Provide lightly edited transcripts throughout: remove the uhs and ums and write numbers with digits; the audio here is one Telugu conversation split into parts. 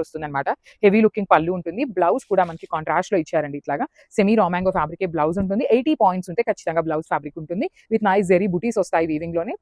వస్తుందన్నమాట. హెవీ లుకింగ్ పళ్ళు ఉంటుంది. బ్లౌజ్ కూడా మనకి కాంట్రాస్ట్ లో ఇచ్చారండి. ఇట్లాగా semi raw mango fabric blouse ఉంటుంది. 80 పాయింట్స్ ఉంటే ఖచ్చితంగా బ్లౌజ్ ఫ్యాబ్రిక్ ఉంటుంది. విత్ నైస్ జెరీ బుటీస్ వస్తాయి. వీవింగ్ లోనే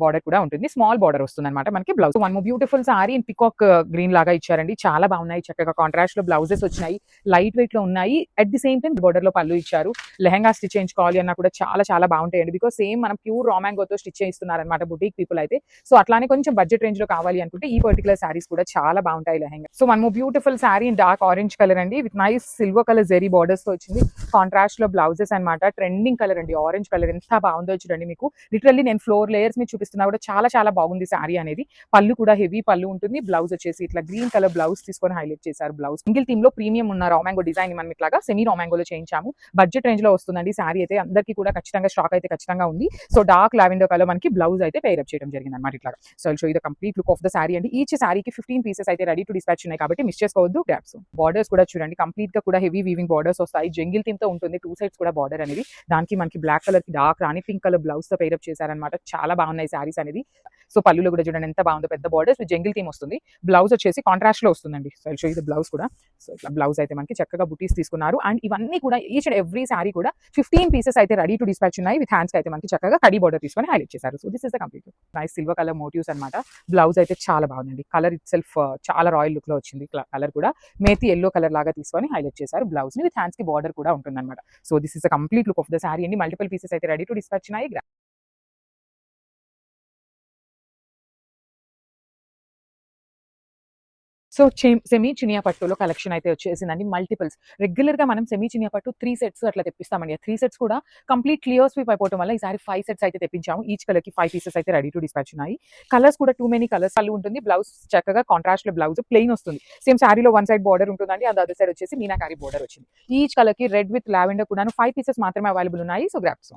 బార్డర్ కూడా ఉంటుంది. స్మాల్ బార్డర్ వస్తుంది అనమాట మనకి blouse. One beautiful sari in peacock green లాగా ఇచ్చారండి. చాలా బాగున్నాయి. చక్కగా కాంట్రాస్ట్ లో బ్లౌజెస్ వచ్చినాయి. లైట్ వెయిట్ లో ఉన్నాయి. At the same time border లో పళ్ళు ఇచ్చారు. లెహంగా స్టిచ్ చేయించుకోవాలి అన్నా కూడా చాలా చాలా బాగుంటాయండి. బికాస్ సేమ్ మనం ప్యూర్ రా మ్యాంగోతో స్టిచ్ చేయిస్తున్నారు అనమాట బుటీక్ పీపుల్ అయితే. సో అట్లానే కొంచెం బడ్జెట్ రేంజ్ లో కావాలి అనుకుంటే ఈ పర్టికులర్ సారీస్ కూడా చాలా బాగుంటాయి lehenga. So one beautiful sari in dark orange colour అండి. With nice silver colour zari borders తో వచ్చింది. కాంట్రాస్ట్ లో బ్లౌజెస్ అనమాట. ట్రెండింగ్ కలర్ అండి. ఆరెంజ్ కలర్ ఎంత బాగుందో చూడండి. మీకు లిటరల్లీ నేను ఫ్లోర్ లేయర్స్ మీద చూపిస్తున్నా కూడా చాలా చాలా బాగుంది సారీ అనేది. పళ్ళు కూడా హెవీ పళ్ళు ఉంటుంది. బ్లౌజ్ వచ్చేసి ఇట్లా గ్రీన్ కలర్ బ్లౌజ్ తీసుకొని హైలైట్ చేశారు. బ్లౌజ్ సింగిల్ థీమ్ లో ప్రీమియం ఉన్న రా మ్యాంగో డిజైన్ మనం ఇట్లాగా సెమీ రా మ్యాంగోలో చేయించాము. బడ్జెట్ రేంజ్ లో వస్తుందండి సారీ అయితే. అందరికీ కూడా ఖచ్చితంగా స్టాక్ అయితే ఖచ్చితంగా ఉంది. సో డార్క్ లావెండర్ కలర్ మనకి బ్లౌజ్ అయితే పేరప్ చేయడం జరిగింది అనమాట. ఇట్లా so show the complete look of the sari అండి. ఈచ్ సారీకి 15 పీసెస్ అయితే రెడీ టు డిస్పాచ్ ఉన్నాయి కాబట్టి మిస్ చేసుకోవద్దు. గ్రాబ్స్ బార్డర్స్ కూడా చూడండి. కంప్లీట్ గా కూడా హెవీ వీవింగ్ బార్డర్స్ వస్తాయి. జంగిల్ థీమ్ తో ఉంటుంది. 2 సైడ్స్ కూడా బార్డర్ అనేది. దానికి మనకి బ్లాక్ కలర్ కి డార్క్ రాణి పింక్ కలర్ బ్లౌజ్ తో పేరప్ చేశారనమాట. చాలా బాగున్నాయి సారీస్ అనేది. సో పళ్ళులో కూడా చూడండి ఎంత బాగుందో. పెద్ద బార్డర్స్ విత్ జంగిల్ థీమ్ వస్తుంది. బ్లౌజ్ వచ్చేసి కాంట్రాస్ట్ లో వస్తుందండి. సో షో ఇది బ్లౌజ్ కూడా. సో ఇట్లా బ్లౌజ్ అయితే మనకి చక్కగా బుటీస్ తీసుకున్నారు. అండ్ ఇవన్నీ కూడా ఈచ్ అండ్ ఎవ్రీ సారీ కూడా 15 పీసెస్ అయితే రెడీ టు డిస్పాచ్ ఉన్నాయి. విత్ హ్యాండ్స్ అయితే మనకి చక్కగా కడి బార్డర్ తీసుకొని హైలైట్ చేశారు. So this is the complete nice silver colour motives అనమాట. బ్లౌజ్ అయితే చాలా బాగుందండి. కలర్ ఇట్ సెల్ఫ్ చాలా రాయల్ లుక్ లో వచ్చింది. కలర్ కూడా మేతి ఎల్లో కలర్ లాగా తీసుకొని హైలైట్ చేశారు. బ్లౌజ్ ని విత్ హ్యాండ్స్ కి బార్డర్ కూడా ఉంటుంది అనమాట. So this is the complete look of the sari అండి. మల్టిపుల్ పీసెస్ అయితే రెడీ టు డిస్పాచ్ ఉన్నాయి. సో సెమీ చినియా పట్టులో కలెక్షన్ అయితే వచ్చేసిందండి. మల్టిపుల్స్ రెగ్యులర్ గా మనం సెమీ చినియా పట్టు 3 సెట్స్ అట్లా తెప్పిస్తామండి. 3 సెట్స్ కూడా కంప్లీట్ క్లియర్ స్వీప్ అయిపోవడం వల్ల ఈసారి 5 సెట్స్ అయితే తెప్పించాము. ఈచ్ కలర్ కి 5 పీసెస్ అయితే రెడీ టు డిస్పాచ్ ఉన్నాయి. కలర్స్ కూడా టూ మెనీ కలర్స్ అల్లు ఉంటుంది. బ్లౌజ్ చక్కగా కాంట్రాస్ట్ లో బ్లౌజ్ ప్లెయిన్ వస్తుంది. సేమ్ సారీలో వన్ సైడ్ బార్డర్ ఉంటుందండి. అది అదర్ సైడ్ వచ్చేసి మీనాకారి బార్డర్ వచ్చింది. ఈచ్ కలర్ కి రెడ్ విత్ లావెండర్ కూడా 5 పీసెస్ మాత్రమే అవైలబుల్ ఉన్నాయి. సో గ్రాప్స్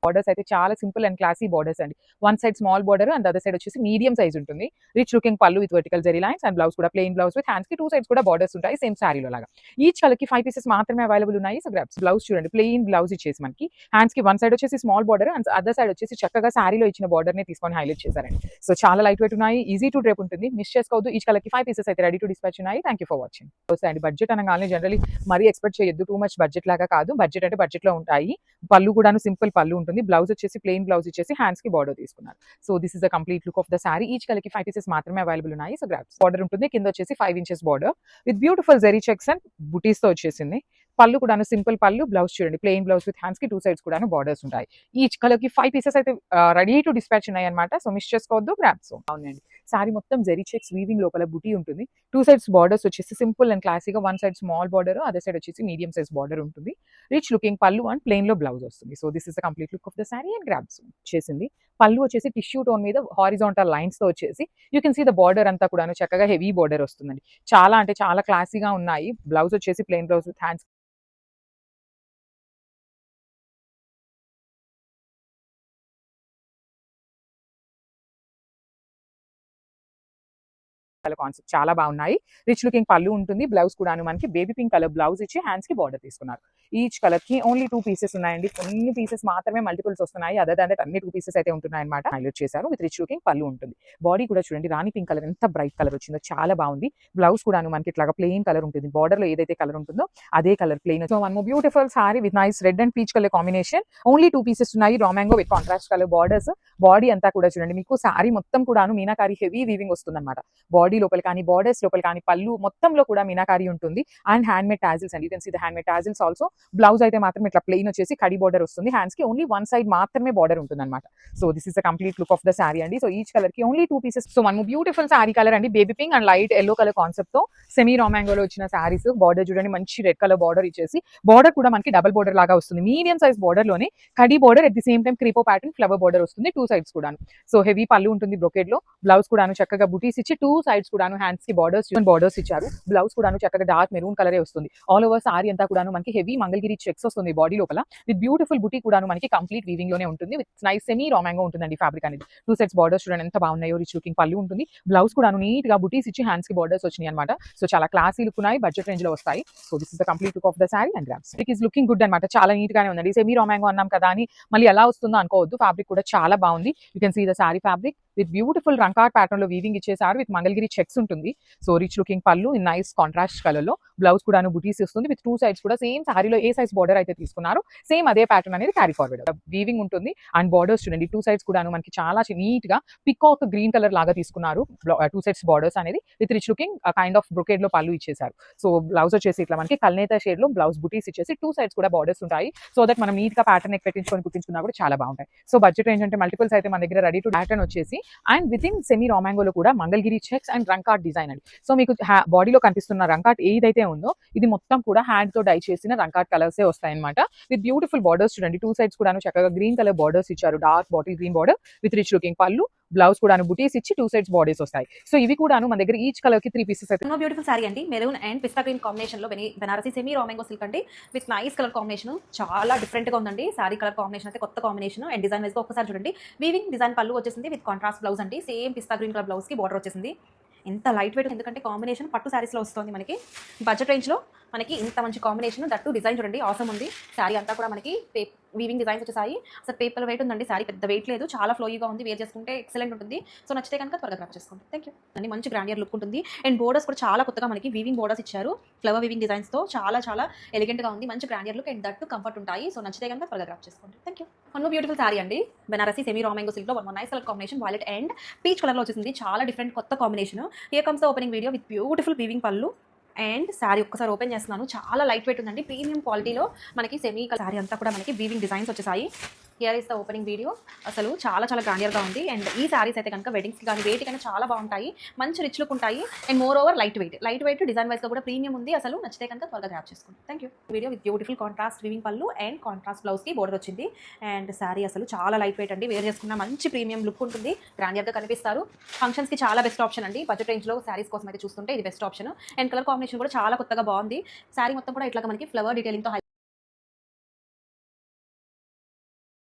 బార్డర్స్ అయితే చాలా సింపుల్ అండ్ క్లాసీ బార్డర్స్ అండి. One side small border and other side వచ్చేసి మీడియం సైజ్ ఉంటుంది. Rich looking pallu with vertical zari lines and blouse కూడా ప్లెయిన్ బ్లౌజ్ విత్ హ్యాండ్స్ కి 2 సైడ్స్ కూడా బార్డర్స్ ఉంటాయి. సేమ్ సారీలో లాగా. ఈచ్ కలర్ కి 5 పీసెస్ మాత్రమే అవైలబుల్ ఉన్నాయి. సో గ్రాప్స్ బ్లౌజ్ చూడండి. ప్లెయిన్ బ్లౌజ్ ఇచ్చేసి మనకి హ్యాండ్స్ కి వన్ సైడ్ వచ్చేసి small border and other side వచ్చేసి చక్కగా సారీలో ఇచ్చిన బార్డర్ ని తీసుకొని హైలైట్ చేశారండి. సో చాలా లైట్ వెయిట్ ఉన్నాయి. ఈజీ టు డ్రేప్ ఉంటుంది. మిస్ చేసుకోవద్దు. ఈచ్ కలర్ కి 5 పీసెస్ అయితే రెడీ టు డిస్పాచ్ ఉన్నాయి. Thank you for watching. అండి బడ్జెట్ అనగానే జనరల్లీ మరీ ఎక్స్పెక్ట్ చేయొద్దు. టూ మచ్ బడ్జెట్ లాగా కాదు. బడ్జెట్ అంటే బడ్జెట్ లో ఉంటాయి. పళ్ళు కూడాను సింపుల్ పళ్ళు ఉంటుంది. బ్లౌజ్ వచ్చేసి ప్లెయిన్ బ్లౌజ్ ఇచ్చేసి హ్యాండ్స్ కి బార్డర్ తీసుకున్నారు. So this is the complete look of the sorry. Each colour కి 5 పీసెస్ మాత్రమే అవైలబుల్ ఉన్నాయి. సో గ్రాప్స్ బార్డర్ ఉంటుంది. కింద వచ్చేసి 5 inches border with beautiful zari checks and butis తో వచ్చేసింది. పళ్ళు కూడాను సింపుల్ పళ్ళు. బ్లౌజ్ చూడండి. ప్లెయిన్ బ్లౌజ్ విత్ హ్యాండ్స్ కి 2 సైడ్స్ కూడాను బార్డర్స్ ఉంటాయి. ఈచ్ కలర్ కి 5 పీసెస్ అయితే రెడీ టు డిస్పాచ్ ఉన్నాయి అనమాట. సో మిస్ చేసుకోవద్దు. గ్రాప్స్ అవునండి. సారీ మొత్తం జెరీ చెక్స్ వీవింగ్ లోపల బుటీ ఉంటుంది. 2 సైడ్స్ బార్డర్స్ వచ్చేసి సింపుల్ అండ్ క్లాసీగా one side small border other side వచ్చేసి మీడియం సైజ్ బార్డర్ ఉంటుంది. Rich looking pallu and plain లో బ్లౌజ్ వస్తుంది. So this is the complete look of the sari and గ్రాప్స్ చేసింది. పళ్ళు వచ్చేసి టిష్యూ టోన్ మీద హారిజాంటల్ లైన్స్ తో వచ్చేసి you can see the border అంతా కూడా చక్కగా హెవీ బార్డర్ వస్తుందండి. చాలా అంటే చాలా క్లాసీగా ఉన్నాయి. బ్లౌజ్ వచ్చేసి plain blouse with hands concept చాలా బాగున్నాయి. రిచ్ లుకింగ్ పళ్ళు ఉంటుంది. బ్లౌజ్ కూడా మనకి బేబీ పింక్ కలర్ బ్లౌజ్ ఇచ్చి హ్యాండ్స్ కి బార్డర్ తీసుకున్నారు. ఈచ్ కలర్ కి ఓన్లీ 2 పీసెస్ ఉన్నాయండి. కొన్ని పీసెస్ మాత్రమే మల్టిపుల్స్ వస్తున్నాయి. అదర్ దాన్ దట్ అన్ని 2 పీసెస్ అయితే ఉంటున్నాయి అనమాట. హైలైట్ చేశారు విత్ రిచ్ లుకింగ్ పళ్ళు ఉంటుంది. బాడీ కూడా చూడండి. రాణి పింక్ కలర్ ఎంత బ్రైట్ కలర్ వచ్చిందో చాలా బాగుంది. బ్లౌజ్ కూడా మనకి ఇట్లాగా ప్లెయిన్ కలర్ ఉంటుంది. బార్డర్ లో ఏదైతే కలర్ ఉంటుందో అదే colour plain. So one beautiful sari with nice red and peach colour combination. Only 2 pieces ఉన్నాయి. Raw mango with contrast colour borders. Body అంతా కూడా చూడండి. మీకు సారీ మొత్తం కూడా మీనాకారి హెవీ వీవింగ్ వస్తుంది అనమాట. బాడీ లోపల కానీ బార్డర్స్ లోపల కానీ పళ్ళు మొత్తంలో కూడా మీనాకారి ఉంటుంది. And hand made tassels and you can see the hand made tassels also. Blouse అయితే మాత్రం ఇట్లా ప్లెయిన్ వచ్చేసి కడి బార్డర్ వస్తుంది. హ్యాండ్స్ కి ఓన్లీ వన్ సైడ్ మాత్రమే బార్డర్ ఉంటుంది అనమాట. So this is the complete look of the sari అండి. సో ఈచ్ కలర్ కి only 2 pieces. So one beautiful sari colour అండి. Baby pink and light yellow colour concept తో సెమీ రా మ్యాంగోలో వచ్చిన సారీస్. బార్డర్ చూడండి. మంచి రెడ్ కలర్ బార్డర్ ఇచ్చేసి బార్డర్ కూడా మనకి డబుల్ బార్డర్ లాగా వస్తుంది. మీడియం సైజ్ బార్డర్ లోనే కడి border at the same time క్రీపో pattern flower border వస్తుంది. 2 సైడ్స్ కూడా. సో హెవీ పళ్ళు ఉంటుంది బ్రొకెడ్ లో. బ్లౌజ్ కూడా చక్కగా బుటీస్ ఇచ్చి 2 సైడ్స్ కూడా హ్యాండ్స్ కి బార్డర్స్ ఇచ్చారు. బ్లౌజ్ కూడా చక్కగా డార్క్ మెరూన్ కలరే వస్తుంది. ఆల్ ఓవర్ సారీ అంతా కూడా మనకి హెవీ మంగళగిరి చెక్స్ వస్తుంది బాడీ లోపల. విత్ బ్యూటిఫుల్ బుటీ కూడా మనకి కంప్లీట్ వీవింగ్ లోనే ఉంటుంది. With nice semi raw mango ఉంటుందండి ఫ్యాబ్రిక్ అనేది. 2 సెట్స్ బార్డర్స్ చూడండి ఎంత బాగున్నాయో. రిచ్ లుకింగ్ పళ్ళు ఉంటుంది. బ్లౌజ్ కూడా నీట్ గా బుటీస్ ఇచ్చి హ్యాండ్స్ కి బార్డర్స్ వచ్చినాయి అనమాట. సో చాలా క్లాసీ లుక్ ఉన్నాయి. బడ్జెట్ రేంజ్ లో వస్తాయి. So this is the complete look of the sari and grams. It is looking good అనమాట. చాలా నీట్ గానే ఉందండి. సెమీ రా మ్యాంగో అన్నాం కదా అని మళ్ళీ ఎలా వస్తుందో అనుకోవద్దు. ఫ్యాబ్రిక్ కూడా చాలా బాగుంది. You can see the sari fabric. With beautiful రంకాట్ ప్యాటర్న్ లో వీవింగ్ ఇచ్చేసారు. విత్ మంగళగిరి చెక్స్ ఉంటుంది. So rich looking pallu in nice contrast colour లో. బ్లౌజ్ కూడా బుటీస్ వస్తుంది విత్ 2 సైడ్స్ కూడా సేమ్ సారీలో ఏ సైజ్ బార్డర్ అయితే తీసుకున్నారో సేమ్ అదే ప్యాటర్న్ అనేది క్యారీ ఫార్వర్డ్ వీవింగ్ ఉంటుంది. అండ్ బార్డర్స్ చూడండి 2 సైడ్స్ కూడా మనకి చాలా నీట్ గా పికాక్ గ్రీన్ కలర్ లాగా తీసుకున్నారు. 2 సైడ్స్ బార్డర్స్ అనేది with rich looking kind of brocade లో పళ్ళు ఇచ్చేసారు. సో బ్లౌజ్ వచ్చేసి ఇట్లా మనకి కల్నేత షేడ్ లో బ్లౌజ్ బుటీస్ ఇచ్చేసి 2 సైడ్స్ కూడా బార్డర్స్ ఉంటాయి. సో దట్ మనం నీట్ గా ప్యాటర్న్ పెట్టించుకొని కుట్టించుకున్నా కూడా చాలా బాగుంటాయి. సో బడ్జెట్ రేంజ్ అంటే మల్టిపుల్స్ అయితే మన దగ్గర రెడీ టు ప్యాటర్న్ వచ్చేసి అండ్ విత్ ఇన్ సెమీ రామాంగోలో కూడా మంగళగిరి చెక్స్ అండ్ రంకాట్ డిజైన్ అండి. సో మీకు బాడీలో కనిపిస్తున్న రంకాట్ ఏదైతే ఉందో ఇది మొత్తం కూడా హ్యాండ్ తో డై చేసిన రంకాట్ కలర్స్ వస్తాయి అనమాట. విత్ బ్యూటిఫుల్ బార్డర్స్ చూడండి 2 సైడ్స్ కూడా చక్కగా గ్రీన్ కలర్ బార్డర్స్ ఇచ్చారు. Dark bottle green border with rich looking పళ్ళు. బ్లౌజ్ కూడా బుటీస్ ఇచ్చి 2 సైడ్స్ బార్డర్స్ వస్తాయి. సో ఇవి కూడా మన దగ్గర ఈచ్ కలర్ కి 3 పీసెస్ అయితే బ్యూటిఫుల్ సారీ అండి. Maroon and pista green combination లో బెనారసి సెమీ రామాంగో సిల్క్ అండి విత్ నైస్ కలర్ కాంబినేషన్. చాలా డిఫరెంట్ గా ఉందండి సారీ కలర్ కాంబినేషన్ అయితే కొత్త కాంబినేషన్. అండ్ డిజైన్ వైజ్ గా ఒకసారి చూడండి. వీవింగ్ డిజైన్ పళ్ళు వచ్చేసింది విత్ కాంట్రాస్ట్ బ్లౌజ్ అండి. సేమ్ పిస్తా గ్రీన్ కలర్ బ్లౌజ్ కి బార్డర్ వచ్చేసింది. ఎంత లైట్ వెయిట్ ఎందుకంటే కాంబినేషన్ పట్టు శారీస్లో వస్తుంది మనకి. బడ్జెట్ రేంజ్లో మనకి ఇంత మంచి కాంబినేషన్. దట్టు డిజైన్ చూడండి ఆసమ్ ఉంది. శారీ అంతా కూడా మనకి వీవింగ్ డిజైన్స్ వచ్చేసాయి. అసలు పేపర్ వెయిట్ ఉందండి. శారీ పెద్ద వెయిట్ లేదు, చాలా ఫ్లోయిగా ఉంది. వేర్ చేసుకుంటే ఎక్సలెంట్ ఉంటుంది. సో నచ్చితే కనుక త్వరగా గ్రాప్ చేసుకోండి. థ్యాంక్ యూ అండి. మంచి గ్రాండియర్ లుక్ ఉంటుంది. అండ్ బోర్డర్స్ కూడా చాలా కొత్తగా మనకి వీవింగ్ బోర్డర్స్ ఇచ్చారు. ఫ్లవర్ వీవింగ్ డిజైన్స్తో చాలా చాలా ఎలిగెంట్గా ఉంది. మంచి grandeur look and that comfort ఉంటాయి. సో నచ్చితే కనుక త్వరగా గ్రాప్ చేసుకోండి. Thank you. One beautiful sari అండి. బెనారసి సెమీ రామాంగో సిల్క్లో one nice colour combination violet and peach కలర్లో వచ్చేసింది. చాలా డిఫరెంట్ కొత్త combination. Here comes the opening video with beautiful weaving pallu. And sari ఒక్కసారి ఓపెన్ చేస్తున్నాను. చాలా లైట్ వెయిట్ ఉందండి. ప్రీమియం క్వాలిటీలో మనకి సెమీ శారీ అంతా కూడా మనకి వీవింగ్ డిజైన్స్ వచ్చేసాయి. Here is the opening video. అసలు చాలా చాలా గ్రాండియర్గా ఉంది. అండ్ ఈ శారీస్ అయితే కనుక వెడ్డింగ్స్కి కానీ వేటికైనా చాలా బాగుంటాయి. మంచి రిచ్ లుక్ ఉంటాయి. And more over light weight design వైస్గా కూడా ప్రీమియం ఉంది. అసలు నచ్చితే కనుక త్వరగా గ్రాప్ చేసుకోండి. Thank you. Video with beautiful contrast weaving pallu and contrast బ్లౌజ్కి బోర్డర్ వచ్చింది. అండ్ శారీ అసలు చాలా లైట్ వెయిట్ అండి. వేర్ చేసుకున్న మంచి ప్రీమియం లుక్ ఉంటుంది. గ్రాండియర్గా కనిపిస్తారు. ఫంక్షన్స్కి చాలా బెస్ట్ ఆప్షన్ అండి. బడ్జెట్ రేంజ్లో శారీస్ కోసం అయితే చూస్తుంటే ఇది best option. And colour combination కూడా చాలా కొత్తగా బాగుంది. శారీ మొత్తం కూడా ఇట్లా మనకి ఫ్లవర్ డీటెయిలింగ్తో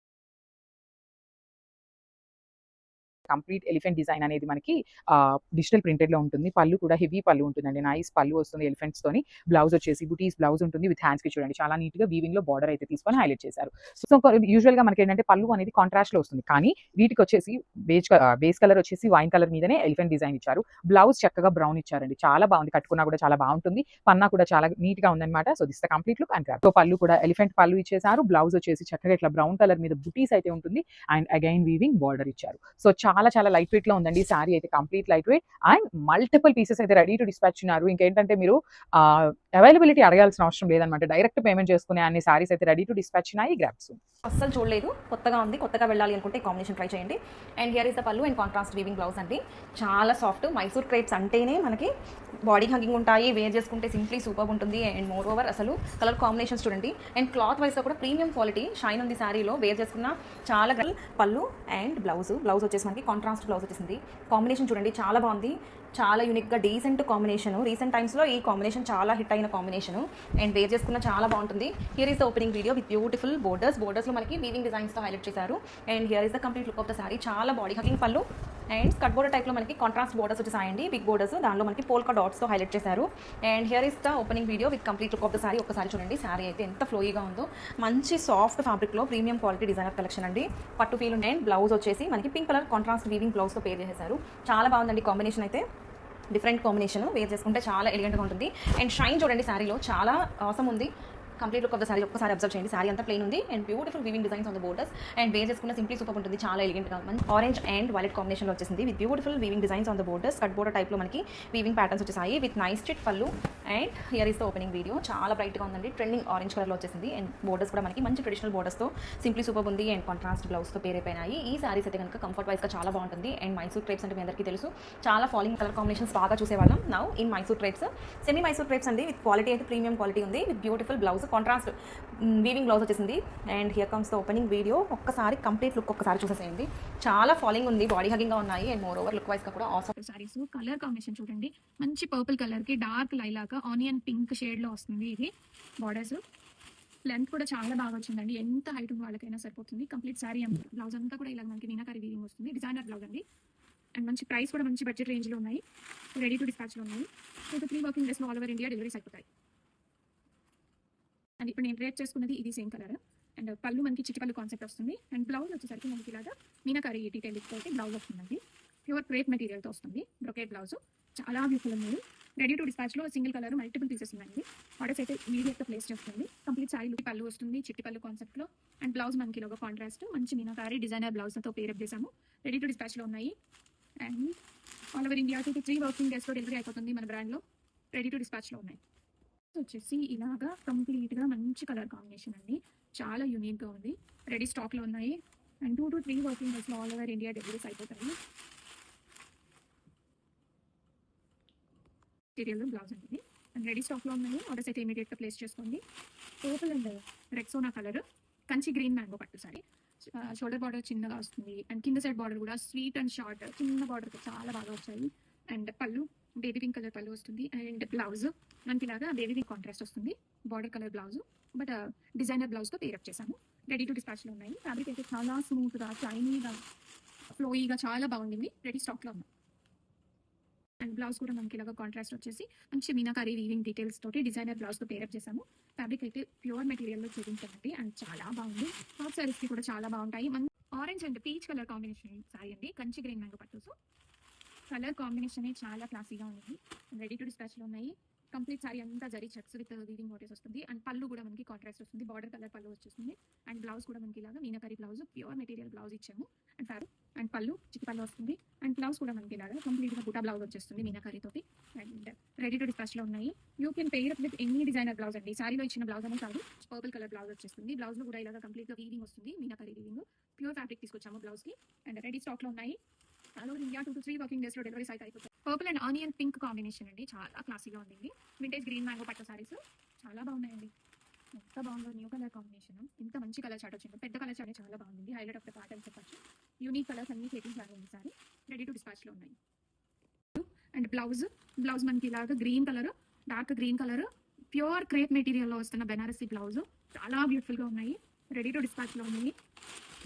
కంప్లీట్ ఎలిఫెంట్ డిజైన్ అనేది మనకి డిజిటల్ ప్రింటెడ్ లో ఉంటుంది. పళ్ళు కూడా హెవీ పళ్ళు ఉంటుందండి. నైస్ పళ్ళు వస్తుంది ఎలిఫెంట్స్ తోని. బ్లౌజ్ వచ్చేసి బుటీస్ బ్లౌజ్ ఉంటుంది విత్ హ్యాండ్స్ కి చూడండి చాలా నీట్ గా వీవింగ్ లో బార్డర్ అయితే తీసుకొని హైలైట్ చేశారు. సో యూజువల్ గా మనకి ఏంటంటే పళ్ళు అనేది కాంట్రాస్ట్ లో వస్తుంది. కానీ వీటికి వచ్చేసి బేస్ కలర్ వచ్చేసి వైన్ కలర్ మీదనే ఎలిఫెంట్ డిజైన్ ఇచ్చారు. బ్లౌజ్ చక్కగా బ్రౌన్ ఇచ్చారండి. చాలా బాగుంది. కట్టుకున్నా కూడా చాలా బాగుంటుంది. పన్నా కూడా చాలా నీట్ గా ఉందన్నమాట. So this the complete look and so పళ్ళు కూడా ఎలిఫెంట్ పళ్ళు ఇచ్చేసారు. బ్లౌజ్ వచ్చేసి చక్కగా ఇట్లా బ్రౌన్ కలర్ మీద బుటీస్ అయితే ఉంటుంది. అండ్ అగైన్ వీవింగ్ బార్డర్ ఇచ్చారు. సో చాలా చాలా లైట్ వెయిట్ లో ఉందండి. శారీ అయితే complete light weight and multiple pieces అయితే రెడీ టు డిస్పాచ్ ఉన్నారు. ఇంకేంటంటే మీరు అవైలబిలిటీ అడగాల్సిన అవసరం లేదనమాట. డైరెక్ట్ పేమెంట్ చేసుకునే అన్ని సారీస్ అయితే రెడీ టు డిస్పాచ్ ఉన్నాయి. గ్రాప్స్ అస్సలు చూడలేదు. కొత్తగా ఉంది. కొత్తగా వెళ్ళాలి అనుకుంటే కాంబినేషన్ ట్రై చేయండి. అండ్ హియర్ ఇస్ ద పళ్ళు అండ్ కాంట్రాస్ట్ వీవింగ్ బ్లౌజ్ అండి. చాలా సాఫ్ట్. మైసూర్ క్రేప్స్ అంటేనే మనకి బాడీ హంగింగ్ ఉంటాయి. వేర్ చేసుకుంటే సింప్లీ సూపర్ ఉంటుంది. అండ్ మోర్ ఓవర్ అసలు కలర్ కాంబినేషన్స్ చూడండి. అండ్ క్లాత్ వైస్గా కూడా ప్రీమియం క్వాలిటీ షైన్ ఉంది శారీలో. వేర్ చేసుకున్న చాలా పళ్ళు అండ్ బ్లౌజ్ వచ్చేసి మనకి కాంట్రాస్ట్ బ్లౌజ్ వచ్చేసింది. కాంబినేషన్ చూడండి చాలా బాగుంది. చాలా యూనిక్గా డీసెంట్ కాంబినేషన్. రీసెంట్ టైమ్స్లో ఈ కాంబినేషన్ చాలా హిట్ అయిన కాంబినేషన్. అండ్ వేర్ చేసుకున్న చాలా బాగుంటుంది. Here is the opening video with beautiful బోర్డర్స్లో మనకి వీవింగ్ డిజైన్స్తో హైలైట్ చేశారు. And here is the complete look of the sari. చాలా బాడీ హకింగ్ పళ్ళు అండ్ స్కట్ బోర్డర్ టైప్లో మనకి కాంట్రాస్ట్ బోర్డర్స్ వచ్చేసాయండి. బిగ్ బోర్డర్స్ దానిలో మనకి పోల్కా డాట్స్తో హైలైట్ చేశారు. And here is the opening video with complete look of the sari. ఒకసారి చూడండి. సారీ అయితే ఎంత ఫ్లోయిగా ఉందో. మంచి సాఫ్ట్ ఫ్యాబ్రిక్లో ప్రీమియం క్వాలిటీ డిజైనర్ కలెక్షన్ అండి. పట్టు ఫీల్ అండ్ బ్లౌజ్ వచ్చేసి మనకి పింక్ కలర్ కాంట్రాస్ట్ వీవింగ్ బ్లౌజ్తో పేర్ చేశారు. చాలా బాగుందండి కాంబినేషన్ అయితే. Different combination. వేర్ చేసుకుంటే చాలా ఎలిగెంట్గా ఉంటుంది. అండ్ షైన్ చూడండి శారీలో చాలా అవసరం ఉంది. Complete look of the sari ఒక్కసారి అబ్జర్వ్ చేయండి. సారీ అంతా ప్లెయిన్ ఉంది and beautiful weaving designs on the borders. And wear చేసుకున్న సింప్లీ సూపర్ ఉంటుంది. చాలా ఎలిగెంట్గా మంచి ఆరెంజ్ అండ్ వైలెట్ కాంబినేషన్లో వచ్చేసింది with beautiful weaving designs on the borders. Cut border టైప్లో మనకి వీవింగ్ ప్యాటర్న్స్ వచ్చేసాయి with nice straight pallu. And here is the opening video. చాలా బ్రైట్గా ఉందండి. ట్రెండింగ్ ఆరెంజ్ కలర్లో వచ్చేసింది. అండ్ బోర్డర్స్ కూడా మనకి మంచి ట్రెడిషనల్ బోర్డర్స్తో సింప్లీ సూపర్ ఉంది. అండ్ కాంట్రాస్ట్ బ్లౌజ్తో పేరైపోయినాయి. ఈ సారీస్ అయితే కనుక కంఫర్ట్ వైస్గా చాలా బాగుంటుంది. అండ్ మైసూర్ క్రేప్స్ అంటే మీ అందరికీ తెలుసు. చాలా ఫాలోయింగ్ కలర్ కాంబినేషన్స్ బాగా చూసేవాళ్ళం. Now in Mysore crepes semi Mysore crepes అండి. విత్ క్వాలిటీ అయితే ప్రీమియం క్వాలిటీ ఉంది. With beautiful blouse contrast weaving blouse వచ్చేసింది. And here comes the opening video. ఒక్కసారి కంప్లీట్ లుక్ ఒక్కసారి చూసేసేయండి. చాలా ఫాలోయింగ్ ఉంది. బాడీ హగింగ్గా ఉన్నాయి. అండ్ మోర్ ఓవర్ లుక్ వైస్గా కూడా ఆసమ్ సారీస్. కలర్ కాంబినేషన్ చూడండి. మంచి పర్పుల్ కలర్కి డార్క్ లైలాగా ఆనియన్ పింక్ షేడ్లో వస్తుంది. ఇది బార్డర్స్ లెంత్ కూడా చాలా బాగా వచ్చిందండి. ఎంత హైట్ ఉన్న వాళ్ళకైనా సరిపోతుంది. కంప్లీట్ శారీ బ్లౌజ్ అంతా కూడా ఇలా మనకి మీనాకరీ వీవింగ్ వస్తుంది. డిజైనర్ బ్లౌజ్ అండి. అండ్ మంచి ప్రైస్ కూడా మంచి బడ్జెట్ రేంజ్లో ఉన్నాయి. రెడీ టు డిస్పాచ్లో ఉన్నాయి. 2-3 వర్కింగ్ డేస్లో ఆల్ ఓవర్ ఇండియా డెలివరీస్ అయిపోతాయి. అండ్ ఇప్పుడు నేను రేట్ చేసుకున్నది ఇది సేమ్ కలర్. అండ్ పళ్ళు మనకి చిట్టి పళ్ళు కాన్సెప్ట్ వస్తుంది. అండ్ బ్లౌజ్ వచ్చేసరికి మనకి ఇలాగా మీనాకరీ డీటెయిల్ తోటి బ్లౌజ్ వస్తుందండి. ప్యూర్ క్రేప్ మెటీరియల్తో వస్తుంది. బ్రొకేట్ బ్లౌజ్ చాలా బ్యూటిఫుల్ ఉంది. రెడీ టు డిస్పాచ్లో సింగిల్ కలర్ మల్టిపుల్ పీసెస్ ఉన్నాయండి. ఆర్డర్స్ అయితే ఇమీడియట్గా ప్లేస్ చేస్తుంది. కంప్లీట్ సారీ లుక్ పళ్ళు వస్తుంది, చిట్టి పళ్ళు కాన్సెప్ట్లో. అండ్ బ్లౌజ్ మనకి లోగో కాంట్రాస్ట్ మంచి మీనాకారి డిజైనర్ బ్లౌజ్తో పేరప్ చేసాము. రెడీ టు డిస్పాచ్లో ఉన్నాయి. And all over India 2 to 3 working డేస్లో డెలివరీ అయిపోతుంది మన బ్రాండ్లో. రెడీ టు డిస్పాచ్లో ఉన్నాయి. వచ్చేసి ఇలాగా కంప్లీట్గా మంచి కలర్ కాంబినేషన్ అండి. చాలా యూనిక్గా ఉంది. రెడీ స్టాక్లో ఉన్నాయి. అండ్ 2 to 3 వర్కింగ్ డేస్లో ఆల్ ఓవర్ ఇండియా డెలివరీస్ అయిపోతాయి. మెటీరియల్ బ్లౌజ్ అనేది అండ్ రెడీ స్టాక్లో ఉన్నాయి. ఆర్డర్స్ అయితే ఇమీడియట్గా ప్లేస్ చేసుకోండి. Purple and Rexona colour Kanchi green mango పట్టు సారీ. షోల్డర్ బార్డర్ చిన్నగా వస్తుంది. అండ్ కింద సైడ్ బార్డర్ కూడా స్వీట్ అండ్ షార్ట్ చిన్న బార్డర్ చాలా బాగా వచ్చాయి. అండ్ పళ్ళు బేబీ పింక్ కలర్ పళ్ళు వస్తుంది. అండ్ బ్లౌజ్ మనకి ఇలాగా బేబీ పింక్ కాంట్రాస్ట్ వస్తుంది. Border colour blouse but designer బ్లౌజ్తో పేరప్ చేశాము. రెడీ టు డిస్పాచ్లో ఉన్నాయి. ఫ్యాబ్రిక్ అయితే చాలా స్మూత్గా షైనీగా ఫ్లోయీగా చాలా బాగుండింది. రెడీ స్టాక్లో ఉన్నాయి. అండ్ బ్లౌజ్ కూడా మనకి ఇలాగా కాంట్రాస్ట్ వచ్చేసి మంచి మీనాకారి వీవింగ్ డీటెయిల్స్ తోటి డిజైనర్ బ్లౌజ్తో పేరప్ చేశాము. ఫ్యాబ్రిక్ అయితే ప్యూర్ మెటీరియల్లో చూపించండి అండ్ చాలా బాగుంది. టాప్ సారీస్కి కూడా చాలా బాగుంటాయి. మన orange and peach colour combination sari అండి. కంచి గ్రీన్ మ్యాంగో పట్టుస్ కలర్ కాంబినేషన్ చాలా క్లాసీగా ఉంది. రెడీ టు డిస్పాచ్లో ఉన్నాయి. కంప్లీట్ సారీ అంతా zari checks with weaving motives వస్తుంది. అండ్ పళ్ళు కూడా మనకి కాంట్రాస్ట్ వస్తుంది. బార్డర్ కలర్ పళ్ళు వచ్చేస్తుంది. అండ్ బ్లౌజ్ కూడా మనకి ఇలాగా meenakari blouse pure material blouse ఇచ్చాము. అండ్ ఫ్యాబ్రిక్ అండ్ పళ్ళు చిట్టి పళ్ళు వస్తుంది. అండ్ బ్లౌజ్ కూడా మనకి ఇలాగా కంప్లీట్గా బుటా బ్లౌజ్ వచ్చేస్తుంది మీనాకారి తోటి. అండ్ రెడీ టు డిస్పాచ్లో ఉన్నాయి. You can pair up with any designer blouse అండి. సారీలో ఇచ్చిన బ్లౌజ్ అనే కాదు, పర్పుల్ కలర్ బ్లౌజ్ వచ్చేస్తుంది. బ్లౌజ్లో కూడా ఇలాగా కంప్లీట్గా వీవింగ్ వస్తుంది. మీనాకారి వీవింగ్ ప్యూర్ ఫ్యాబ్రిక్ తీసుకొచ్చాము బ్లౌజ్కి. అండ్ రెడీ స్టాక్లో ఉన్నాయి. All over India 2 to 3 working డేస్లో డెలివరీస్ అయితే అయిపోతాయి. Purple and onion pink combination అండి. చాలా క్లాసీగా ఉంది. వింటేజ్ గ్రీన్ మ్యాంగో పట్టు సారీస్ చాలా బాగున్నాయండి. ఎంత బాగుందో న్యూ కలర్ కాంబినేషన్. ఎంత మంచి కలర్ చాట్ వచ్చిందో. పెద్ద కలర్ చాట్ చాలా బాగుంది. హైలైట్ ఆఫ్ ద పార్ట్ అని చెప్పచ్చు. యూనిక్ కలర్స్ అన్ని ప్లేటింగ్ లాగా ఉంది సారీ. రెడీ టు డిస్పాచ్లో ఉన్నాయి. అండ్ బ్లౌజ్ మనకి ఇలాగా green colour dark green colour pure crepe మెటీరియల్లో వస్తున్న బెనారసీ బ్లౌజ్ చాలా బ్యూటిఫుల్గా ఉన్నాయి. రెడీ టు డిస్పాచ్లో ఉన్నాయి.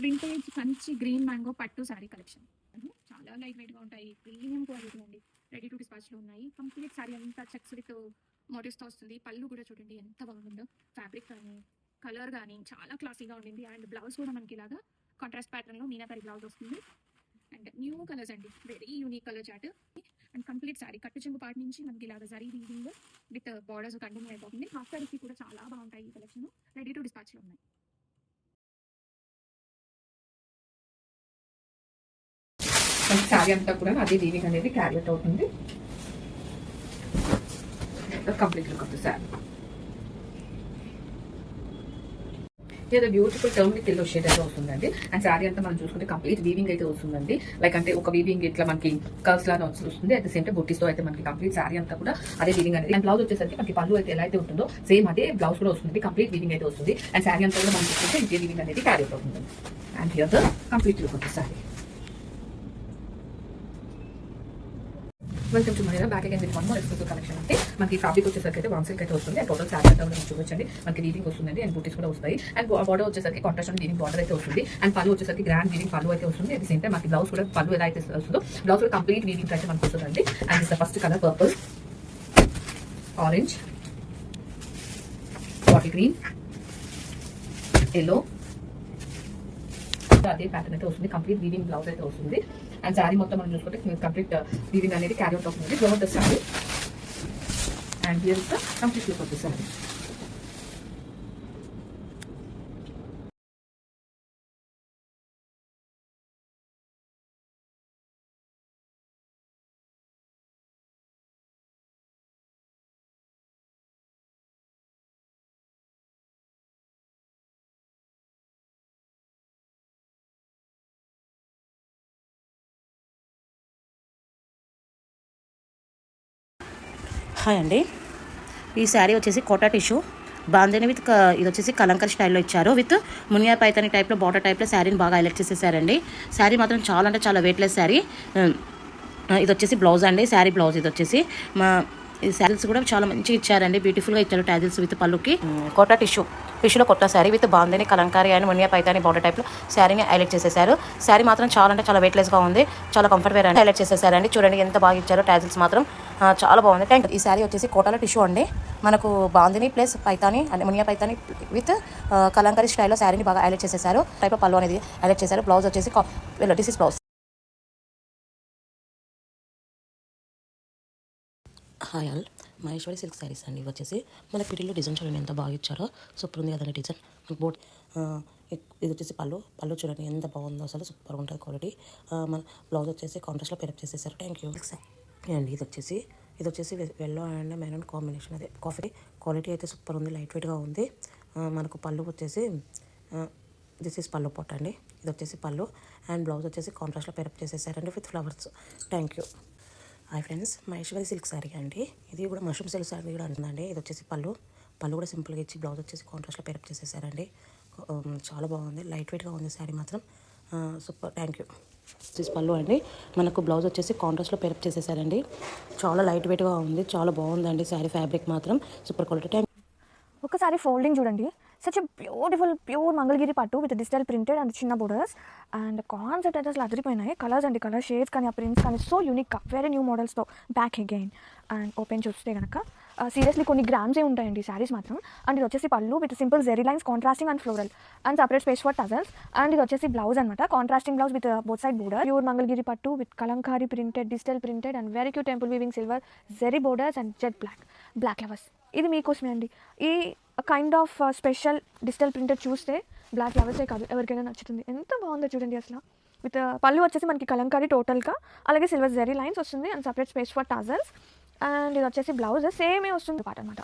వింటేజ్ కంచి గ్రీన్ మ్యాంగో పట్టు సారీ కలెక్షన్ చాలా లైట్ వెయిట్గా ఉంటాయి. ప్రీమియం క్వాలిటీ అండి. రెడీ టు డిస్పాచ్లో ఉన్నాయి. కంప్లీట్ సారీ అంతా చెక్స్ విత్ మోటివ్స్తో వస్తుంది. పళ్ళు కూడా చూడండి ఎంత బాగుందో. ఫ్యాబ్రిక్ కానీ కలర్ కానీ చాలా క్లాసీగా ఉండింది. అండ్ బ్లౌజ్ కూడా మనకి ఇలాగా కాంట్రాస్ట్ ప్యాటర్న్లో మీనాకారి బ్లౌజ్ వస్తుంది. అండ్ న్యూ కలర్స్ అండి. Very unique colour chart. And complete sorry కట్టు చెంగు పార్ట్ నుంచి మనకి ఇలాగా zari weaving with borders continue అయిపోతుంది. హాఫ్ సారీస్కి కూడా చాలా బాగుంటాయి ఈ కలెక్షన్. రెడీ టు డిస్పాచ్లో ఉన్నాయి. శారీ అంతా కూడా అదే వీవింగ్ అనేది క్యారీ అవుట్ అవుతుంది. Complete look of the sari. ఇది beautiful term with yellow shade అయితే వస్తుందండి. అండ్ శారీ అంతా మనం చూసుకుంటే కంప్లీట్ వీవింగ్ అయితే వస్తుందండి. లైక్ అంటే ఒక వీవింగ్ ఇట్లా మనకి కర్వ్స్ లాగా వస్తుంది. అట్ ద సేమ్ టైం బుట్టీస్తో అయితే మనకి కంప్లీట్ శారీ అంతా కూడా అదే వీవింగ్ అనేది. అండ్ బ్లౌజ్ వచ్చేసరికి మనకి పళ్ళు అయితే ఎలా అయితే ఉంటుందో సేమ్ అదే బ్లౌజ్ కూడా వస్తుంది. కంప్లీట్ వీవింగ్ అయితే వస్తుంది. అండ్ శారీ అంతా కూడా మనం చూసుకుంటే ఇదే వీవింగ్ అనేది క్యారీ అవుట్ అవుతుంది. And here the complete look of the sari. Welcome to Mahila back again with one more exclusive collection. అంటే మనకి ఫ్యాబ్రిక్ వచ్చేసరికి అయితే 1 సిల్క్ అయితే వస్తుంది. అండ్ టోటల్ శారీ అంతా కూడా చూపించండి. మనకి వీవింగ్ వస్తుంది అండ్ బూటీస్ కూడా వస్తాయి. అండ్ బార్డర్ వచ్చేసరికి కాంట్రాస్ట్ అండ్ వీవింగ్ బార్డర్ అయితే వస్తుంది. అండ్ పళ్ళు వచ్చేసరికి గ్రాండ్ వీవింగ్ పళ్ళు అయితే వస్తుంది. అట్ ది సేమ్ టైం మనకి బ్లౌజ్ కూడా పళ్ళు ఎలా అయితే వస్తుందో బ్లౌజ్ కూడా కంప్లీట్ వీవింగ్ అయితే మనకు వస్తుందండి. And this the first colour purple, orange, bottle green, yellow అదే ప్యాటర్న్ అయితే వస్తుంది. కంప్లీట్ వీవింగ్ బ్లౌజ్ అయితే వస్తుంది. అండ్ శారీ మొత్తం మనం చూసుకుంటే కంప్లీట్ వీవింగ్ అనేది క్యారీ అవుట్ అవుతుంది. Throughout the sari. And here is the complete look of the sari. Hi అండి. ఈ శారీ వచ్చేసి కోటా టిష్యూ బాందేని విత్ ఇది వచ్చేసి కలంకర్ స్టైల్లో ఇచ్చారు. విత్ మునియా పైతాని టైప్లో బార్డర్ టైప్లో శారీని బాగా హైలైట్ చేసేసారండి. శారీ మాత్రం చాలా అంటే చాలా వెయిట్లెస్ శారీ. ఇది వచ్చేసి బ్లౌజ్ అండి. శారీ బ్లౌజ్ ఇది వచ్చేసి ఈ శారీస్ కూడా చాలా మంచిగా ఇచ్చారండి. బ్యూటిఫుల్గా ఇచ్చారు టాజిల్స్ విత్ పళ్ళుకి. కోటా టిష్యూలో కొత్త sari with bandhani kalamkari and Muniya Paithani border టైప్లో శారీని హైలైట్ చేసేసారు. శారీ మాత్రం చాలా అంటే చాలా వెయిట్లెస్గా ఉంది. చాలా కంఫర్ట్ వేర్ అని హైలైట్ చేసేసారండి. చూడండి ఎంత బాగా ఇచ్చారో. టాజిల్స్ మాత్రం చాలా బాగుంది. Thank you. ఈ శారీ వచ్చేసి కోటాలో టిష్యూ అండి. మనకు బాందిని ప్లస్ పైతాని అంటే మునియా పైతాని విత్ కలంకారీ స్టైల్లో శారీని బాగా హైలైట్ చేసేసారు. టైప్ పళ్ళు అనేది హైలైట్ చేశారు. బ్లౌజ్ వచ్చేసి this is blouse. Hi all, Maheshwari silk saris అండి. ఇవి వచ్చేసి మన పిడిలో డిజైన్ చూడండి ఎంత బాగా ఇచ్చారో, సూపర్ ఉంది కదండి డిజైన్. మనకు బోట్ ఇది వచ్చేసి పళ్ళు చూడండి ఎంత బాగుందో, అసలు సూపర్ ఉంటుంది క్వాలిటీ. మన బ్లౌజ్ వచ్చేసి కాంట్రాస్ట్లో పెరప్ చేసేసారు. థ్యాంక్ యూ అండి. ఇది వచ్చేసి ఎల్లో అండ్ మెరూన్ కాంబినేషన్, అదే కాఫీ. క్వాలిటీ అయితే సూపర్ ఉంది, లైట్ వెయిట్గా ఉంది. మనకు పళ్ళు వచ్చేసి దిస్ ఈస్ పళ్ళు పొట్ట అండి. ఇది వచ్చేసి పళ్ళు అండ్ బ్లౌజ్ వచ్చేసి కాంట్రాస్ట్లో పెరప్ చేసేసారండి with flowers. Thank you. Hi friends, Maheshwari silk sari అండి. ఇది కూడా మష్రూమ్ సిల్క్ శారీ కూడా అంటుందండి. ఇది వచ్చేసి పళ్ళు కూడా సింపుల్గా ఇచ్చి బ్లౌజ్ వచ్చేసి కాంట్రాస్ట్లో పెరప్ చేసేసారండి. చాలా బాగుంది, లైట్ వెయిట్గా ఉంది శారీ మాత్రం. Super, thank you. వచ్చేసి పళ్ళు అండి, మనకు బ్లౌజ్ వచ్చేసి కాంట్రాస్ట్లో పెరప్ చేసేసారండి. చాలా లైట్ వెయిట్గా ఉంది, చాలా బాగుందండి శారీ. ఫ్యాబ్రిక్ మాత్రం సూపర్ క్వాలిటీ. ఒకసారి ఫోల్డింగ్ చూడండి. Such a beautiful pure Mangalagiri pattu with digital printed and చిన్న బోర్డర్స్ అండ్ కాన్సెప్ట్ అయితే అసలు అదిరిపోయినాయి. కలర్స్ అండి, కలర్ షేడ్స్ కానీ ఆ ప్రింట్స్ కానీ సో యూనిక్గా వెరీ న్యూ మోడల్స్తో బ్యాక్ అగైన్. అండ్ ఓపెన్ చూస్తే కనుక సీరియస్లీ కొన్ని గ్రామ్సే ఉంటాయండి శారీస్ మాత్రం. అండ్ ఇది వచ్చేసి pallu with simple zari lines, contrasting and floral and separate space for tassels. And ఇది వచ్చేసి బ్లౌజ్ అనమాట, contrasting blouse with both side border. Pure Mangalagiri pattu with kalamkari printed, digital printed and very cute temple weaving silver zari borders and jet black lovers. ఇది మీకోసమే అండి. ఈ kind of special digital printed చూస్తే బ్లాక్ లవర్సే కాదు ఎవరికైనా నచ్చుతుంది. ఎంత బాగుందో చూడండి అసలు. విత్ పళ్ళు వచ్చేసి మనకి కలంకారీ టోటల్గా, అలాగే సిల్వర్ జెరీ లైన్స్ వస్తుంది and separate space for tassels. And ఇది వచ్చేసి బ్లౌజ్ సేమే వస్తుంది పాట అనమాట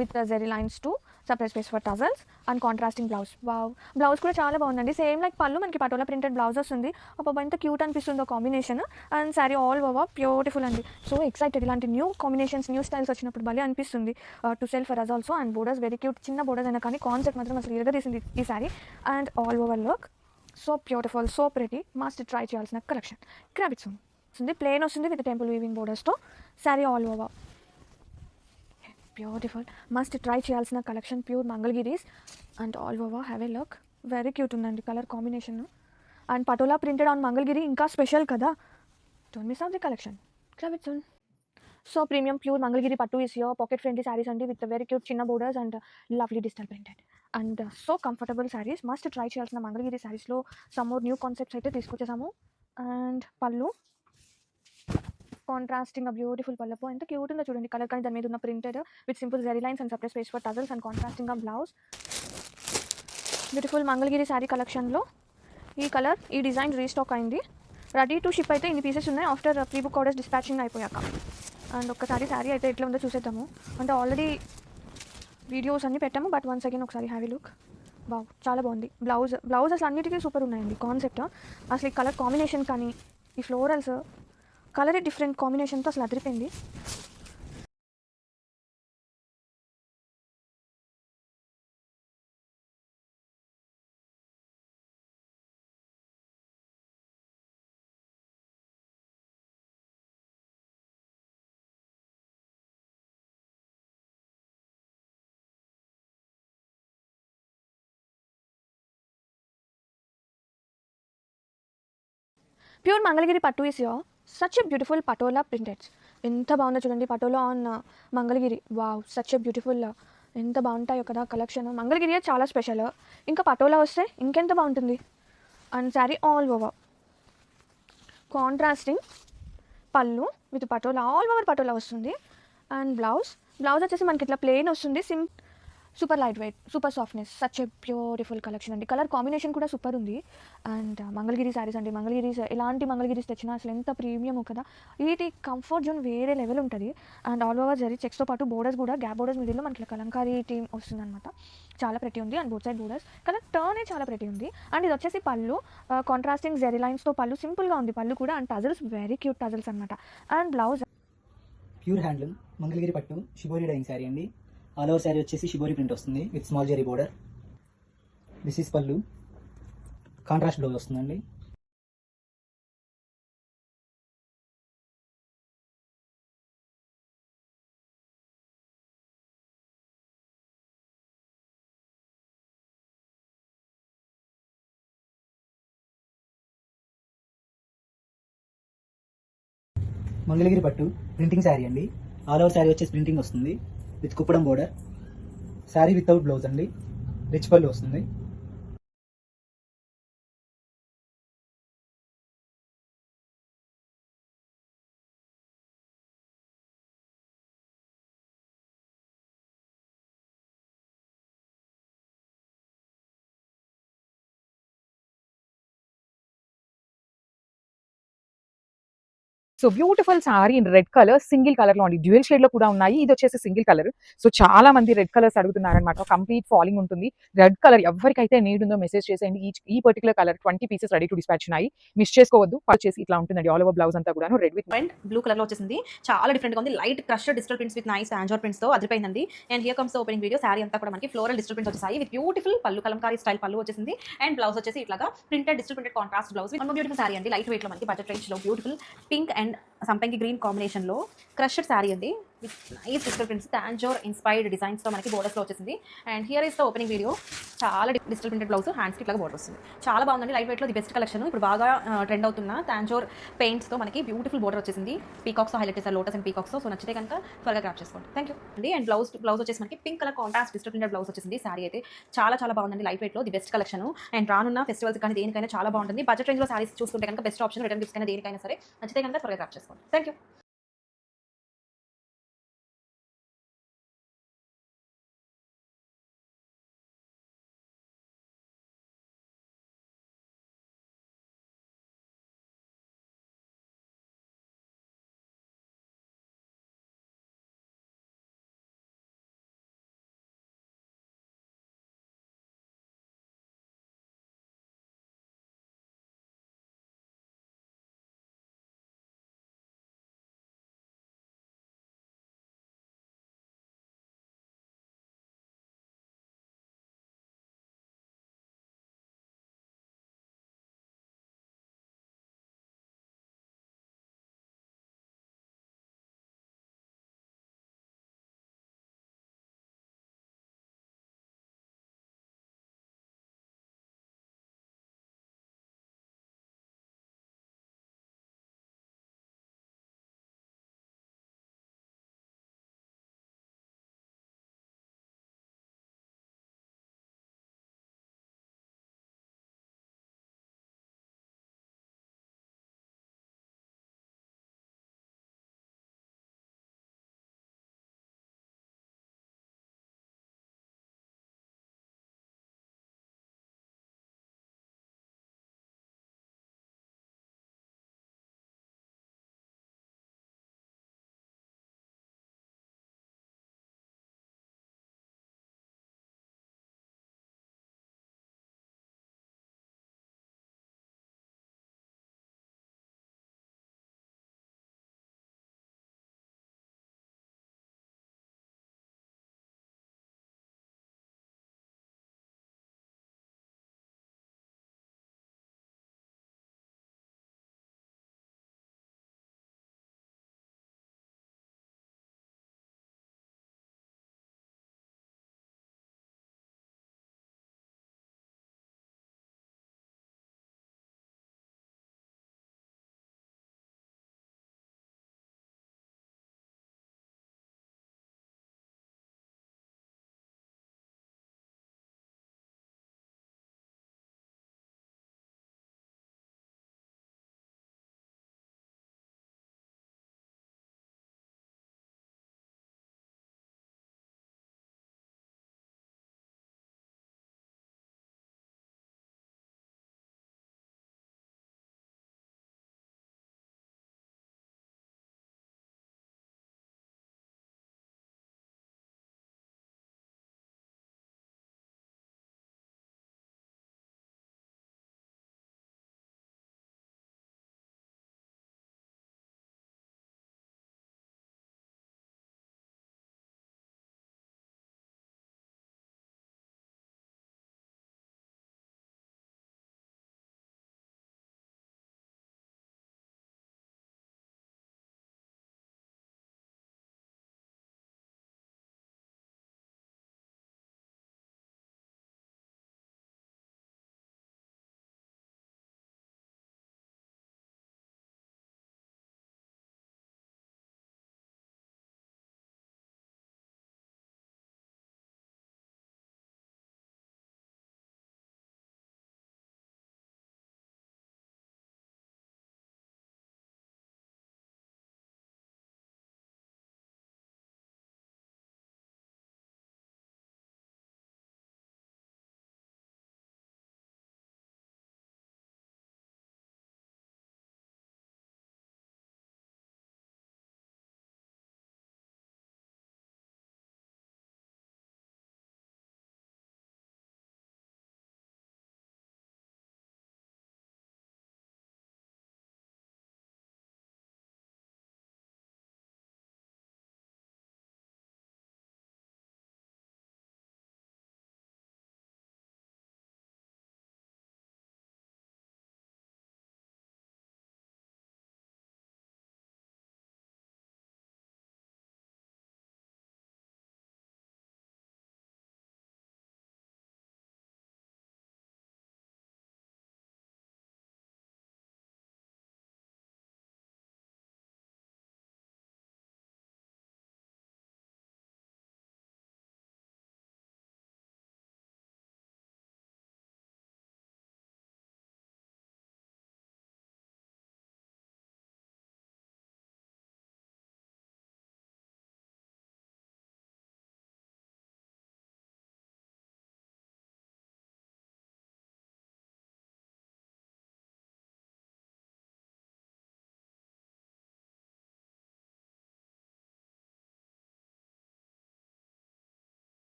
with zari lines to separate space for tassels and contrasting blouse. Wow, blouse కూడా చాలా బాగుందండి. సేమ్ లైక్ పళ్ళు మనకి పటోలా ప్రింటెడ్ బ్లౌజ్ వస్తుంది. అప్పుడు ఎంత క్యూట్ అనిపిస్తుందో combination. And sari all over beautiful అండి. సో ఎక్సైటెడ్, ఇలాంటి న్యూ కాంబినేషన్స్, న్యూ స్టైల్స్ వచ్చినప్పుడు భలే అనిపిస్తుంది to sell for us also. And borders very cute, చిన్న బోర్డర్స్ అయినా కానీ కాన్సెప్ట్ మాత్రం అసలు ఇరగదీసింది ఈ sari. And all over look so beautiful, so pretty, must try చేయాల్సిన కలెక్షన్. Grab it soon. వస్తుంది ప్లేన్ వస్తుంది విత్ టెంపుల్ వీవింగ్ బోర్డర్స్తో sari all over beautiful, must try చేయాల్సిన collection pure Mangalagiris. And all over have a look, very cute ఉందండి colour combination. And patola printed on Mangalagiri ఇంకా స్పెషల్ కదా. Don't miss out the collection. Grab it soon. So premium pure Mangalagiri pattu is your pocket friendly saris అండి విత్ వెరీ క్యూట్ చిన్న borders and lovely digital printed and so comfortable saris. Must try చేయాల్సిన మంగళగిరి శారీస్లో సమ్ మోర్ న్యూ కాన్సెప్ట్స్ అయితే తీసుకొచ్చేసాము. అండ్ పళ్ళు కాంట్రాస్టింగ్ బ్యూటిఫుల్ పళ్ళపు ఎంత క్యూట్ ఉందో చూడండి కలర్, కానీ దాని మీద ఉన్న printed with simple zari lines and separate space for tassels and contrasting blouse. Beautiful Mangalagiri sari కలెక్షన్లో ఈ కలర్, ఈ డిజైన్ రీస్టాక్ అయింది. రెడీ టు షిప్ అయితే ఇన్ని పీసెస్ ఉన్నాయి after pre book orders dispatching అయిపోయాక. అండ్ ఒక్కసారి శారీ అయితే ఎట్లా ఉందో చూసేద్దాము. అంటే ఆల్రెడీ వీడియోస్ అన్నీ పెట్టాము, బట్ వన్స్ అగైన్ ఒకసారి హ్యావ్ ఏ లుక్. బావ్, చాలా బాగుంది. బ్లౌజ్ అసలు అన్నిటికీ సూపర్ ఉన్నాయండి కాన్సెప్ట్. అసలు ఈ కలర్ కాంబినేషన్ కానీ ఈ ఫ్లోరల్స్ కలరే డిఫరెంట్ కాంబినేషన్తో అసలు అదిరిపోయింది. Pure Mangalagiri pattu is your such a beautiful patola ప్రింటెడ్స్. ఎంత బాగుందో చూడండి patola on Mangalagiri. Wow, such a beautiful, ఎంత బాగుంటాయో కదా కలెక్షన్. మంగళగిరి చాలా స్పెషల్, ఇంకా పటోలా వస్తే ఇంకెంత బాగుంటుంది. And sari all over contrasting pallu with patola, all over patola వస్తుంది. అండ్ బ్లౌజ్ వచ్చేసి మనకి ఇట్లా ప్లెయిన్ వస్తుంది. Super light weight, super softness, such a beautiful collection అండి. కలర్ కాంబినేషన్ కూడా సూపర్ ఉంది. అండ్ మంగళగిరి శారీస్ అండి, మంగళగిరీస్ ఎలాంటి మంగళగిరీస్ తెచ్చినా అసలు ఎంత ప్రీమియం కదా. వీటి కంఫర్ట్ జోన్ వేరే లెవెల్ ఉంటుంది. అండ్ ఆల్ ఓవర్ జరీ చెక్స్తో పాటు బోర్డర్స్ కూడా గ్యాప్ బోర్డర్స్ మిడిల్లో మనకి కలంకారీ టీమ్ వస్తుంది అనమాట. చాలా ప్రతి ఉంది. And both side borders colour టర్నే చాలా ప్రతి ఉంది. అండ్ ఇది వచ్చేసి పళ్ళు కాంట్రాస్టింగ్ జెరీ లైన్స్తో పళ్ళు సింపుల్గా ఉంది పళ్ళు కూడా. And tassels very cute tassels అనమాట. And blouse pure handloom Mangalagiri pattu shibori dyeing sari అండి. ఆల్ ఓవర్ శారీ వచ్చేసి షిబోరి ప్రింట్ వస్తుంది with small zari border. This is pallu, contrast blouse వస్తుందండి. మంగళగిరి పట్టు ప్రింటింగ్ శారీ అండి. ఆల్ ఓవర్ శారీ వచ్చేసి ప్రింటింగ్ వస్తుంది with Kuppadam border. Sari without blouse అండి, రిచ్ పళ్ళు వస్తుంది. So beautiful sari in red colour, single colour లో అండి, డ్యూయల్ షేడ్ లో కూడా ఉన్నాయి. ఇది వచ్చేసి సింగిల్ కలర్. సో చాలా మంది రెడ్ కలర్స్ అడుగుతున్నారనమాట. కంప్లీట్ ఫాలింగ్ ఉంటుంది. రెడ్ కలర్ ఎవరికైతే నీడ్ ఉందో మెసేజ్ చేసేయండి. ఈ particular colour 20 pieces ready to dispatch ఉన్నాయి. మిస్ చేసుకోవద్దు. వచ్చేసి ఇట్లా ఉంటుందండి ఆల్ ఓవర్ బ్లౌజ్ అంతా కూడా red with and blue colour లో వచ్చేసింది. చాలా డిఫరెంట్ గా ఉంది. Light crushed digital prints with nice Tanjore prints తో అదిరిపోయిందండి. And here comes opening video. Sari అంతా కూడా మనకి ఫ్లోరల్ డిజిటల్ ప్రింట్స్ వచ్చేసాయి విత్ బ్యూటిఫుల్ పల్లు, కలంకారీ స్టైల్ పల్లు వచ్చేసింది. అండ్ బ్లౌజ్ వచ్చేసి ఇట్లాగా printed digital printed contrast blouse with beautiful sorry అండి. లైట్ వెయిట్ లో మనకి బడ్జెట్ రేంజ్ లో బ్యూటిఫుల్ పింక్ అండ్ సంపంగి గ్రీన్ కాంబినేషన్ లో క్రష్డ్ సారీ అండి with nice digital prints, Tanjore inspired designs తో మనకి బోర్డర్స్ లో వచ్చేసింది. And here is the opening video. చాలా డిజిటల్ ప్రింటెడ్ బ్లౌజ్, హ్యాండ్స్ కి ఇట్లాగా బోర్డర్ వస్తుంది. చాలా బాగుందండి. లైట్ వెయిట్ లో ది బెస్ట్ కలెక్షన్. ఇప్పుడు బాగా ట్రెండ్ అవుతున్న టాంజోర్ పెయింట్స్ తో మనకి బ్యూటిఫుల్ బోర్డర్ వచ్చేసింది. పీకాక్స్ తో హైలైట్ చేశారు, లోటస్ అండ్ పీకాక్స్ తో. సో నచ్చితే కనుక త్వరగా గ్రాప్ చేసుకోండి. థ్యాంక్ యూ అండి. అండ్ బ్లౌజ్ వచ్చేసి మనకి pink colour contrast digital printed blouse వచ్చేసింది. సారీ అయితే చాలా బాగుందండి. లైట్ వెయిట్ లో ది బెస్ట్ కలెక్షన్. అండ్ రానున్న ఫెస్టివల్స్ కానీ దేనికైనా చాలా బాగుంటుంది. బడ్జెట్ రేంజ్ లో సారీస్ చూసుకుంటే కనుక బెస్ట్ ఆప్షన్. రిటర్న్ గిఫ్ట్స్ కైనా దేనికైనా సరే నచ్చితే కనుక త్వరగా గ్రాప్ చేసుకోండి. Thank you.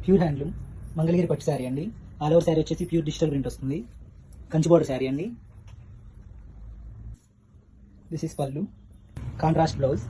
Pure handloom Mangalagiri పట్టు శారీ అండి. ఆల్ ఓవర్ శారీ వచ్చేసి ప్యూర్ డిజిటల్ ప్రింట్ వస్తుంది. కంచి బోర్డర్ శారీ అండి. దిస్ ఇస్ పల్లు, కాంట్రాస్ట్ బ్లౌజ్.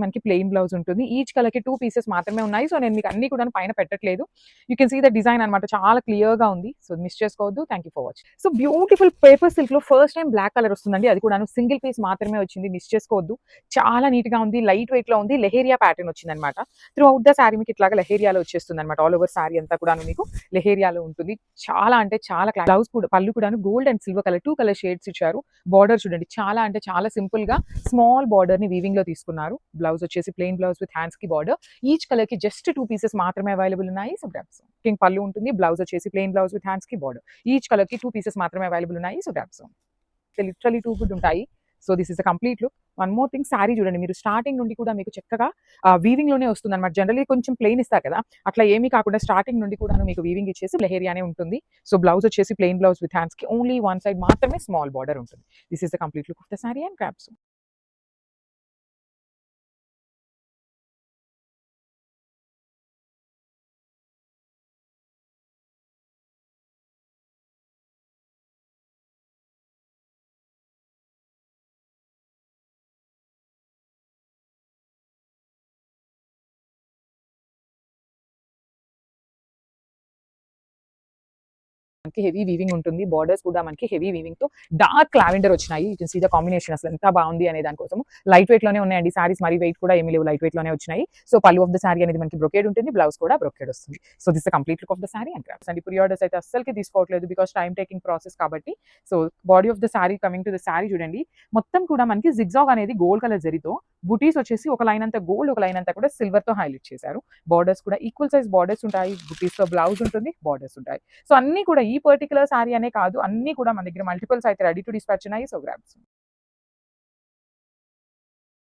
మనకి ప్లెయిన్ బ్లౌజ్ ఉంటుంది. ఈచ్ కలర్ కి 2 పీసెస్ మాత్రమే ఉన్నాయి. సో నేను మీకు అన్ని కూడా పైన పెట్టట్లేదు. You can see the design అనమాట, చాలా క్లియర్ గా ఉంది. సో మిస్ చేసుకోవద్దు. Thank you for watching. So beautiful paper silk లో ఫస్ట్ టైం బ్లాక్ కలర్ వస్తుందండి. అది కూడా సింగిల్ పీస్ మాత్రమే వచ్చింది. మిస్ చేసుకోవద్దు. చాలా నీట్ గా ఉంది, లైట్ వెయిట్ లో ఉంది. లెహేరియా ప్యాటర్న్ వచ్చింది అనమాట. త్రూ అవుట్ ద శారీ మీకు ఇట్లాగా లెహేరియాలో వచ్చేస్తుంది అనమాట. ఆల్ ఓవర్ శారీ అంతా కూడా మీకు లెహేరియాలో ఉంటుంది. చాలా అంటే చాలా బ్లౌజ్ కూడా పళ్ళు కూడా gold and silver colour 2 colour shades ఇచ్చారు. బార్డర్ చూడండి, చాలా అంటే చాలా సింపుల్ గా స్మాల్ బార్డర్ ని వీవింగ్ లో తీసుకున్నారు. బ్లౌజ్ వచ్చేసి ప్లెయిన్ బ్లౌజ్ విత్ హ్యాండ్స్ కి బార్డర్. ఈచ్ కలర్ కి జస్ట్ 2 పీసెస్ మాత్రమే అవైలబుల్ ఉన్నాయి. So grabs. కింగ్ పళ్ళు ఉంటుంది. బ్లౌజ్ వచ్చేసి ప్లెయిన్ బ్లౌజ్ విత్ హ్యాండ్స్ కి బార్డర్. ఈచ్ కలర్ కి 2 పీసెస్ మాత్రమే అవైలబుల్ ఉన్నాయి. So grabs. లిటరలీ 2 గుడ్ ఉంటాయి. So this is a complete look. One more thing, sari చూడండి, మీరు స్టార్టింగ్ నుండి కూడా మీకు చక్కగా వీవింగ్ లోనే వస్తుంది అనమాట. జనరల్లీ కొంచెం ప్లెయిన్ ఇస్తారు కదా, అట్లా ఏమీ కాకుండా స్టార్టింగ్ నుండి కూడా మీకు వీవింగ్ ఇచ్చేసి లెహేరియానే ఉంటుంది. సో బ్లౌజ్ వచ్చేసి ప్లెయిన్ బ్లౌజ్ విత్ హ్యాండ్స్ కి ఓన్లీ వన్ సైడ్ మాత్రమే స్మాల్ బార్డర్ ఉంటుంది. This is the complete look of the sari and గ్రాబ్స్. మనకి హెవీ వీవింగ్ ఉంటుంది. బార్డర్స్ కూడా మనకి హెవీ వీవింగ్ తో డార్క్ లావెండర్ వచ్చినాయి. You can see the combination అసలు ఎంత బాగుంది అనే దానికోసం. లైట్ వెయిట్ లోనే ఉన్నాయండి సారీస్, మరి వెయిట్ కూడా ఏమీ లేవు, లైట్ వెయిట్ లోనే వచ్చినాయి. సో పల్లు ఆఫ్ ద సారీ అనేది మనకి బ్రొకేడ్ ఉంటుంది. బ్లౌజ్ కూడా బ్రొకేడ్ వస్తుంది. So this complete look of the sari and grabs. And ఇప్పుడు ఆర్డర్స్ అయితే అస్సలకి తీసుకోవట్లేదు, బికాస్ టైం టేకింగ్ ప్రాసెస్ కాబట్టి. So body of the sorry, coming to the sorry చూడండి, మొత్తం కూడా మనకి జిగ్జాగ్ అనేది గోల్డ్ కలర్ జరీతో, బుటీస్ వచ్చేసి ఒక లైన్ అంతా గోల్డ్, ఒక లైన్ అంతా కూడా సిల్వర్ తో హైలైట్ చేశారు. బార్డర్స్ కూడా ఈక్వల్ సైజ్ బార్డర్స్ ఉంటాయి. బుటీస్ తో బ్లౌజ్ ఉంటుంది, బార్డర్స్ ఉంటాయి. సో అన్ని కూడా ఈ పర్టికులర్ సారీ అనే కాదు, అన్ని కూడా మన దగ్గర మల్టిపుల్స్ అయితే రెడీ టు డిస్పాచ్ ఉన్నాయి. So grabs.